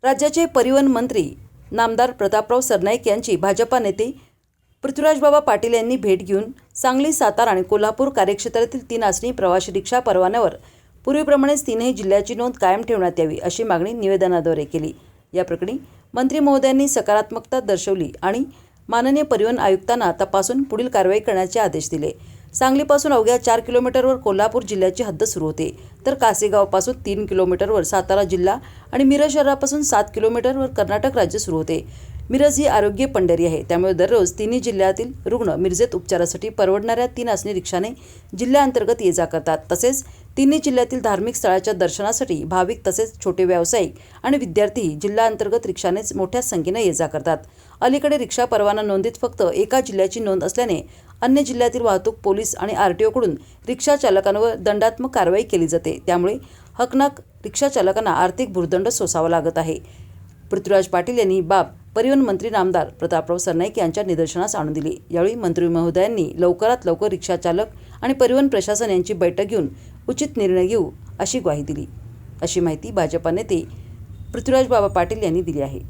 राज्याचे परिवहन मंत्री नामदार प्रतापराव सरनाईक यांची भाजपा नेते पृथ्वीराजबाबा पाटील यांनी भेट घेऊन सांगली, सातारा आणि कोल्हापूर कार्यक्षेत्रातील 3 आसनी प्रवासी रिक्षा परवान्यावर पूर्वीप्रमाणेच 3ही जिल्ह्याची नोंद कायम ठेवण्यात यावी अशी मागणी निवेदनाद्वारे केली। या प्रकरणी मंत्री महोदयांनी सकारात्मकता दर्शवली आणि माननीय परिवहन आयुक्तांना तपासून पुढील कारवाई करण्याचे आदेश दिले। सांगलीपासून अवघ्या 4 किलोमीटरवर कोल्हापूर जिल्ह्याची हद्द सुरू होते, तर कासेगावपासून 3 किलोमीटरवर सातारा जिल्हा आणि मिरज शहरापासून 7 किलोमीटरवर कर्नाटक राज्य सुरू होते। मिरज ही आरोग्य पंढरी आहे, त्यामुळे दररोज 3ही जिल्ह्यातील रुग्ण मिरजेत उपचारासाठी परवडणाऱ्या 3 आसनी रिक्षाने जिल्ह्याअंतर्गत ये जा करतात। तसेच 3ही जिल्ह्यातील धार्मिक स्थळाच्या दर्शनासाठी भाविक तसेच छोटे व्यावसायिक आणि विद्यार्थी जिल्ह्याअंतर्गत रिक्षानेच मोठ्या संख्येने ये जा करतात। अलीकडे रिक्षा परवाना नोंदीत फक्त एका जिल्ह्याची नोंद असल्याने अन्य जिल्ह्यातील वाहतूक पोलीस आणि आरटीओकडून रिक्षा चालकांवर दंडात्मक कारवाई केली जाते, त्यामुळे हकनाक रिक्षा चालकांना आर्थिक भुर्दंड सोसावा लागत आहे। पृथ्वीराज पाटील यांनी बाब परिवहन मंत्री नामदार प्रतापराव सरनाईक यांच्या निदर्शनास आणून दिली। यावेळी मंत्री महोदयांनी लवकरात लवकर रिक्षा चालक आणि परिवहन प्रशासन यांची बैठक घेऊन उचित निर्णय घेऊ अशी ग्वाही दिली, अशी माहिती भाजपा नेते पृथ्वीराजबाबा पाटील यांनी दिली आहे।